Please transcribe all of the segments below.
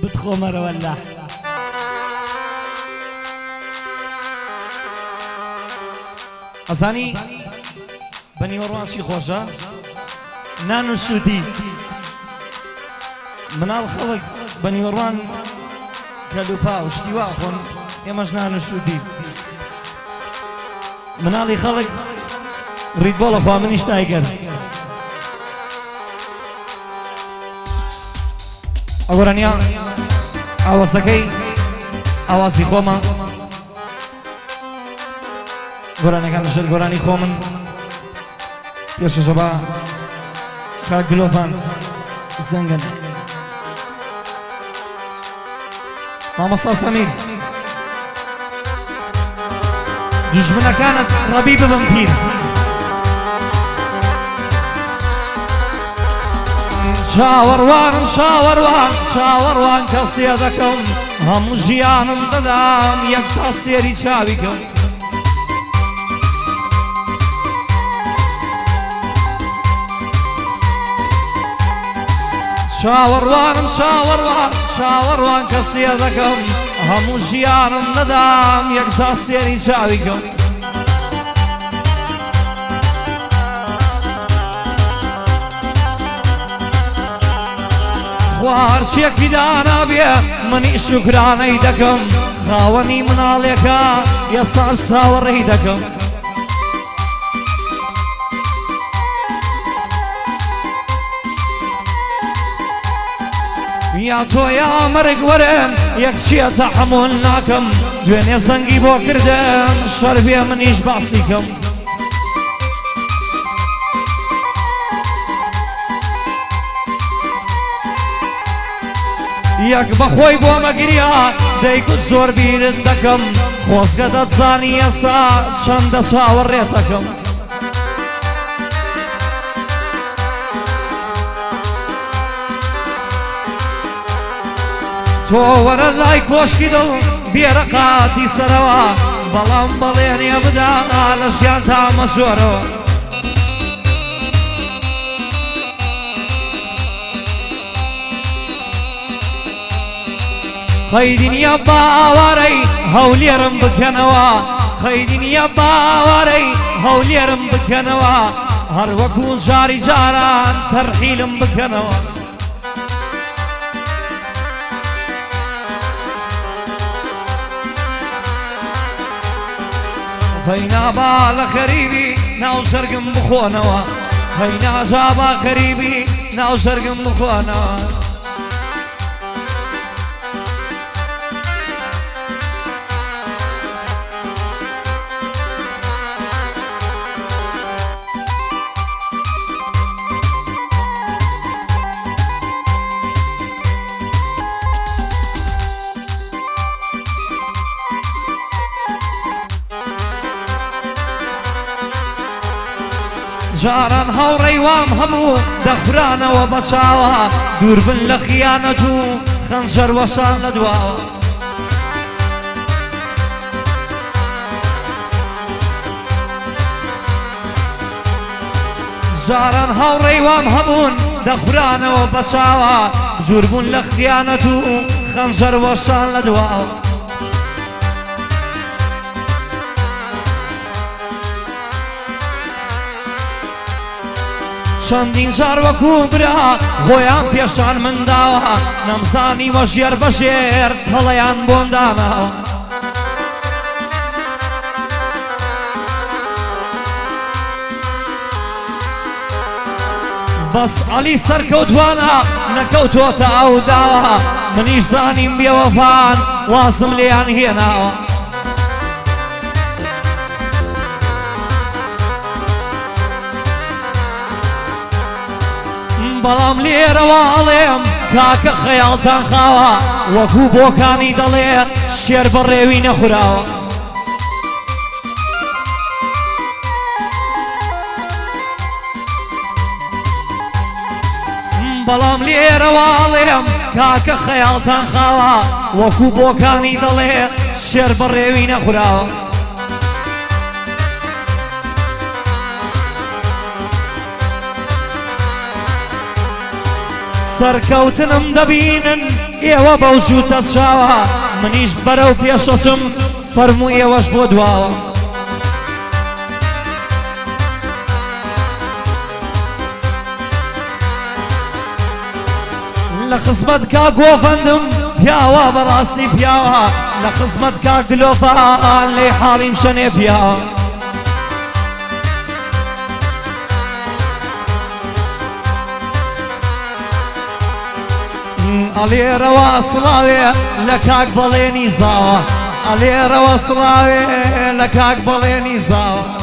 بتخۆمەرە وەلا ئەزانی بەنیوەڕوانشی خۆشە نان و سوودی مناڵ خەڵک بەنیوەڕوان کەلوپا و شتی وا خۆن ئێمەش نان و سوودی مناڵی خەڵک ڕیدبۆڵە خوا منیش تایگەر ئەگۆرانیا ئاوازەکەی ئاوازی خۆمە گۆرانەکان شەر گۆرانی خۆمن پێشەژەبا کاک گلۆڤان زەنگن مامۆستا سەمیر دوژمنەکانت ڕەبی ببن پیر شاوەڕوانم شاوەڕوان شاوەڕوان کەسێ دەکەم هەموو ژیانم دەدام یەک چاسێری چاوی کەم شاوەڕوانم شاوەڕوان شاوەڕوان کەسێ دەکەم هەموو ژیانم دەدام یەک چاسێری چاوی کەم خوارشێکی دانابێ منی شوکرانەی دەکەم خاوەنی مناڵێکە ئێستاش چاوەڕێی دەکەم یا تۆ یا مەرگ وەرن یەک چیەتە هەموون ناکەم دوێنێ زەنگی بۆ کردم شەربێ منیش باسی کەم یەک بەخۆی بۆ مەگریا دەیگوت زۆر بیرت دەکەم خۆزگە دەتزانی ئێستا چەندە چاوەڕێتەکەم تۆ وەرە لای کۆشکی دڵ بێرەقاتی سەرەوە بەڵام بەڵێنێ بدا لە ژیان تامە زۆرەوە خەیری نییە باوەڕەی هەولێرم بکەنەوە خەیری نییە باوەڕەی هەولێرم بکەنەوە هەر وەکو جاری جاران تەرحیلم بکەنەوە خەینابا لە خەریبی ناو زەرگم بخۆنەوە خەیناژابا خەریبی ناو زەرگم بخۆنەوە جاران هەوڕێی وام هەموو دەخورانەوە بەچاوە دووربن لە خیانەت و خەنجەر وەشان لە دواوە جاران هەوڕێی وام هەموون دەخورانەوە بەچاوە دووربوون لە خیانەت و خەنجەر وەشان لە دواوە چەندین جار وەکو برا خۆیان پێشان منداوە نەمزانی وە ژێر بەژێر هەڵەیان بۆم داناوە بەس عەلی سەرکەوتوانە نەکەوتۆتە ئەو داوە منیش زانیم بێوەفان وازم لێیان هێناوە بەڵام لێرەوە ئەڵێم کاکە خەیاڵتان خاوە وەکو بۆکانی دەڵێ شێر بەڕێوی نەخوراوە بەڵام لێرەوە ئەڵێم کاکە خەیاڵتان خاوە وەکو بۆکانی دەڵێ شێر بەڕێوی نەخوراوە سەرکەوتنم دەبینن ئێوە بەوجود دەچاوە منیش بەرەو پێشەچم فەرموو ئێوەش بۆ دواوە لە خزمەت کا گۆڤەندم پیاوە بەڕاستی پیاوە لە خزمەت کا گلۆفان لێ حاڵیم شەنێ پیاوە ئەلێرەوە سڵاوێ لە کاک بەڵێنی زاوە ئەلێرەوە سڵاوێ لە کاک بەڵێنی زاوە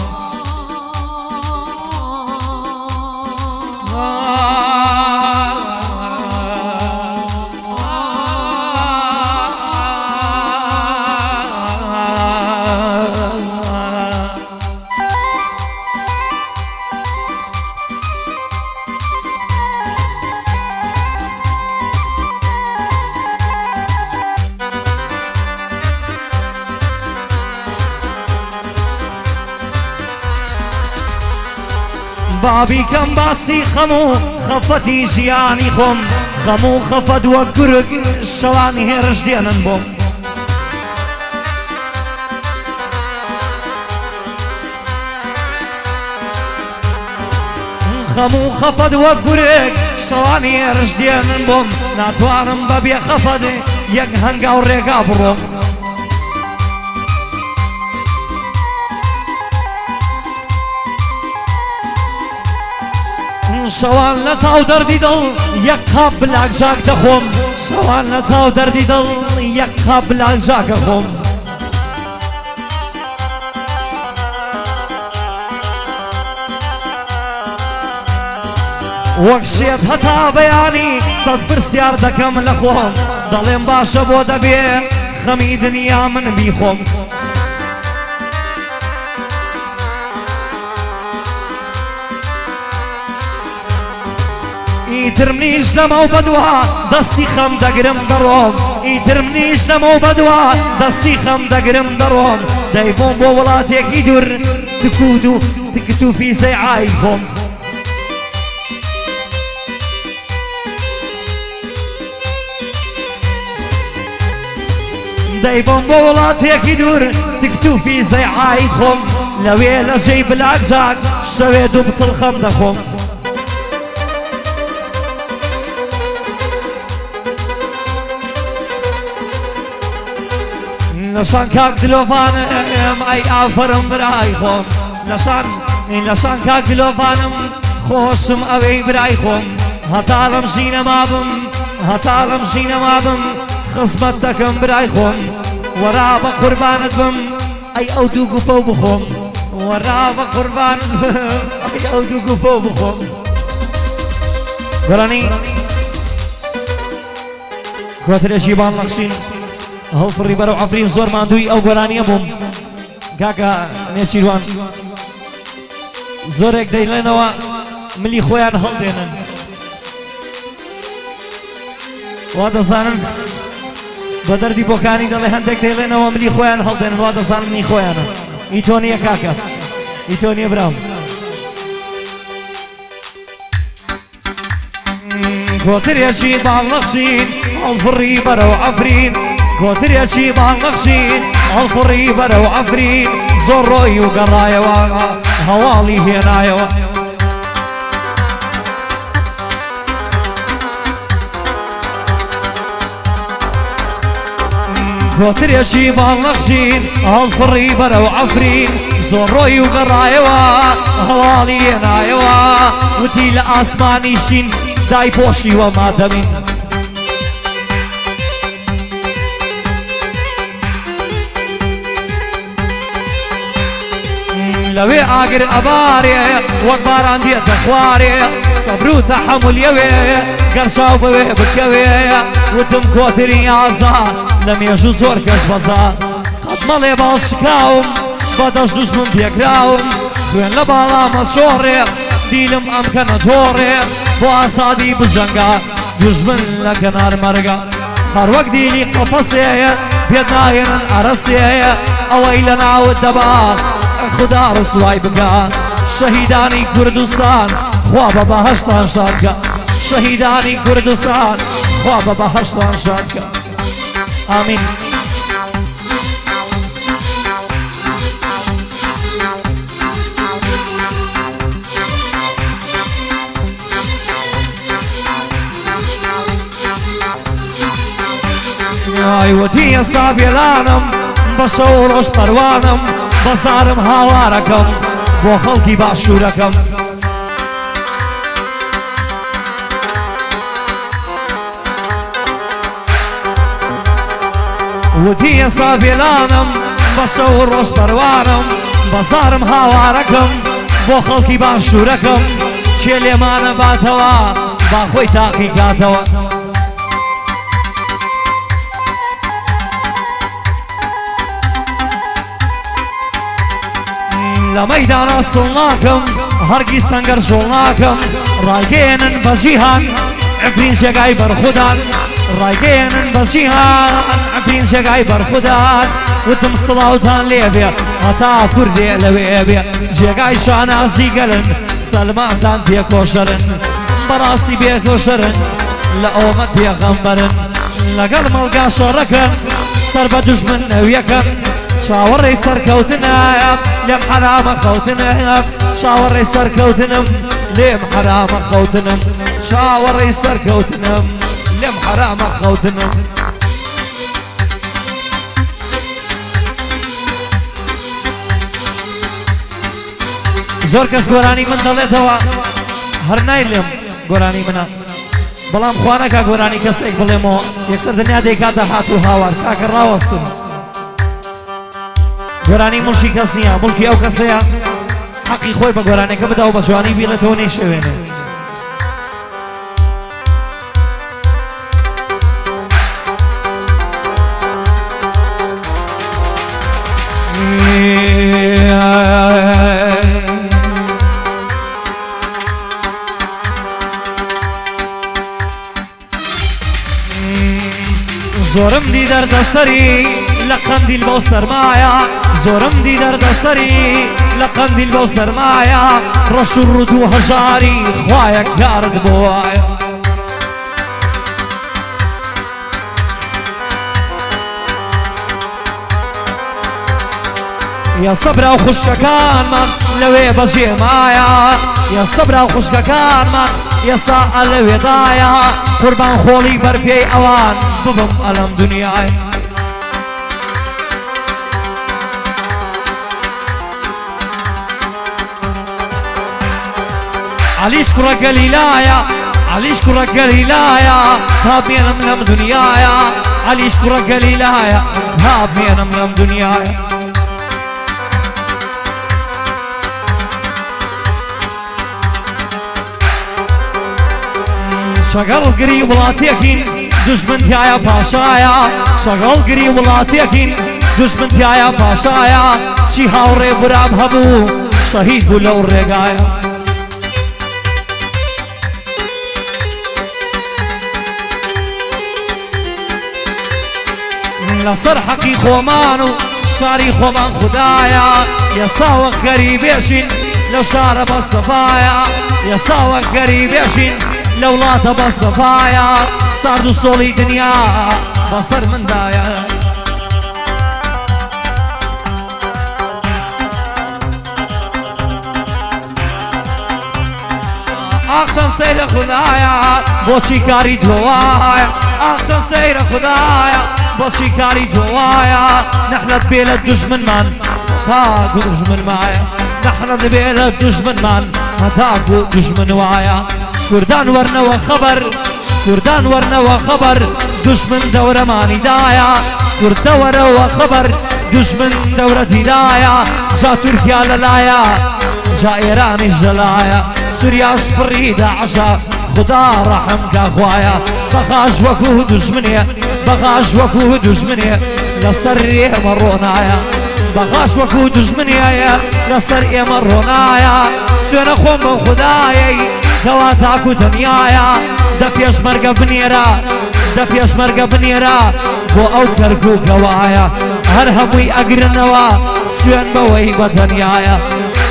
بابی کەم باسی خەم و خەفەتی ژیانی خۆم خەم و خەفەت وەک گورگ شەوانی هێرش دێنن بۆم خەم و خەفەت وەک گورگ شەوانی هێرش دێنن بۆم ناتوانم بە بێ خەفەت یەک هەنگاو ڕێگا بڕۆم شەوان لە تاو دەردی دڵ یەک قاپ بلاک ژاک دەخۆم شەوان لە تاو دەردی دڵ یەک قاپ بلاک ژاک دەخۆم وەک شێت هەتا بەیانی سەد پرسیار دەکەم لە خۆم دەڵێم باشە بۆ دەبێ خەمی دنیا من بیخۆم ئیترم نیش لەمە و بەدووە دەستی خەم دەگرم دەڕۆم ئیترم نیش لەمە و بەدووە دەستی خەم دەگرم دەڕۆم دەی بۆم بۆ وڵاتێکی دوور تکوت و تکت و فیزەی ئای خۆم دەی بۆم بۆ وڵاتێکی دوور تکت و فیزەی ئای خۆم لەوێ لە ژەی بلاک ژاک شەوێ دوو بتڵ خەم دەخۆم لەشان کاک دلۆڤانم ئەی ئافرم برای خۆم لەشان کاک دلۆڤانم خۆشم ئەوەی برای خۆم هەتاڵم ژینە مابم هەتاڵم ژینە مابم خزمەت دەکەم برای خۆم وەرا بە قوربانت بم ئەی ئەو دوو گوپە و بخۆم وەرا بە قوربانت بم ئەی ئەو دوو گوپە و بخۆم گۆرانی کواترێکی بان لەخشین هەڵفڕی بەرەو عەفرین زۆر ماندووی ئەو گۆرانیە بووم کاکە نێچیروان زۆرێک دەیڵێنەوە ملی خۆیان هەڵدێنن وا دەزانن بە دەردی بۆکانی دەڵێ هەندێک دەیڵێنەوە ملی خۆیان هەڵدێنن وا دەزانن ملی خۆیانە ئیتۆ نییە کاکە ئیتۆ نییە براو کۆترێکی باڵنەخشین هەڵفڕی بەرەو عەفرین کۆترێکی باڵنەخشین هەڵفڕی بەرەو عەفرین زۆر ڕۆی و گەڕایەوە هەواڵی هێنایەوە کۆترێکی باڵنەخشین هەڵفڕی بەرەو عەفرین زۆر ڕۆی و گەڕایەوە هەواڵی هێنایەوە وتی لە ئاسمانیشین دای پۆشیوە ماتەمین لەوێ ئاگر ئەبارێ وەک باران دێتە خوارێ سەبر و تەحەمولیەوێ گەرشاو بەوێ بکەوێ وتم کۆتری ئازاد لە مێژوو زۆر کەس بەزار قەت مەڵێ باڵشکاوم بە دەست دوژمن پێکراوم خوێن لە باڵامە چۆڕێ دیلم ئەمکەنە تۆڕێ بۆ ئاسادی بژەنگا دوژمن لە کەنار مەرگە هەر وەک دیلی قەفەسێیە پێت ناهێنن ئەرەسێیە ئەوەی لە ناوت دەبات خدا ڕسوای بکات شەهیدانی کوردستان خوا بە بەهەشتان شاد کات شهيداني كردستان خواب بهشتوان شادك آمين ئایوەتی ئێستا بێلانم بە شەو و ڕۆژ پەروانم بەزارم هاوارەکەم بۆ خەڵکی باشوورەکەم وتی ئێستا بێلانم بە شەو و ڕۆژ پەروانم بەزارم هاوارەکەم بۆ خەڵکی باشوورەکەم چێ لێمانە باتەوە با خۆی تاقی کاتەوە لە مەیدانە سڵ ناکەم هەرگیز سەنگەر ژۆڵ ناکەم ڕایگەێنن بە ژیهان ئەفرین جێگای بەرخودان ڕایگەێنن بە ژیهان ئەفرین جێگای بەرخودان وتم سڵاوتان لێبێ هەتا کوردێ لەوێ بێ جێگای شانازی گەلن سەلمانتان پێکۆشەرن بەڕاستی بێکۆشەرن لە ئەومەد پێغەمبەرن لەگەڵ مەڵگا شەڕەکەن سەر بە دوژمن نەویەکەن شاوەڕێی سەرکەوتنایە لێم حرامە خەوتنە شاوەڕێی سەرکەوتنم لێم حرامە خەوتنم شاوەڕێی سەرکەوتنم لێم حرامە خەوتنم زۆر کەس گۆرانی من دەڵێتەوە هەر نایلێم گۆرانی منە بەڵام خوانەکە گۆرانی کەسێک بڵێمەوە یەکسەر دنیا دەیکاتە هات و هاوار کاکە ڕاوەستن گۆرانی مڵشی کەس نییە مڵکی ئەو کەسەیە حەقی خۆی بە گۆرانەکە بدا و بە جوانی بیڵێتەوە نەیشەوێنێ زۆرم دی دەردەسەری لە قەندیل بەو سەرمایە زۆرم دی دەردەسەری لە قەندیل بەو سەرمایە ڕەش و ڕوود و هەژاری خوایە کارت بۆ وایە یا سەبرا و خوشکەکانمان لەوێ بەژێمایە یا سەبرا و خوشکەکانمان ئێستا ئەلەوێدایە قوربان خۆڵی بەرپێی ئەوان ببم ئەلەم دنیای علیش کوڕە گەلیلایە علیش کوڕە گەلیلایە تا بێنم لەم دنیایە علیش کوڕە گەلیلایە تا بێنم لەم دنیایە شەگەڵ گری وڵاتێکین دژمنتیایە پاشایە شەگەڵ گری وڵاتێکین دژمنتیایە پاشایە چی هاوڕێ برام هەبوو شەهید بوو لەو ڕێگایە لەسەر حەقی خۆمان و شاری خۆمان خودایە یەساوە گەری بێژین لەو شارە بەستەفایە یەساوە گەری بێژین لە وڵاتە بەستەفایە سارد و سۆڵی دنیا بەسەر مندایە ئاخشان سەیرە خودایە بۆچی کاری تۆوایە ئاخشان سەیرە خودایە بۆچی کاری تۆوایە نەحلەت بێ لە دوژمنمان تاکو دوژمن وایە نەحلەت بێ لە دوژمنمان هەتاکو دوژمن وایە کوردان وەرنەوە خەبەر کوردان وەرنەوە خەبەر دوژمن دەورەمانی دایە کوردە وەرەوە خەبەر دوژمن دەورەتیدایە جا تورکیا لەلایە جا ئێرانیش لەلایە سوریاش پڕی داعشە خدا ڕەحم کا خوایە بەخاش وەکو دوژمنێ بەخاش وەکو دوژمنێ لەسەر ئێمە ڕۆنایە بەخاش وەکو دوژمنێیە لەسەر ئێمە ڕۆنایە سوێنە خۆم بەو خودایەی کەوا تاکو تەنیایە دە پێشمەرگە بنێرە دە پێشمەرگە بنێرە بۆ ئەو کەرک و کەوایە هەر هەمووی ئەگرنەوە سوێن بەوەی بەتەنیایە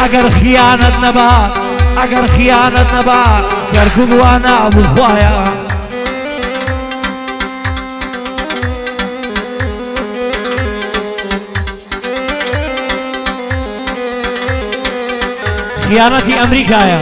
ئەگەر خیانەت نەبا ئەگەر خیانەت نەبا کەرکوب وا نابوو خوایە خیانەتی ئەمریکایە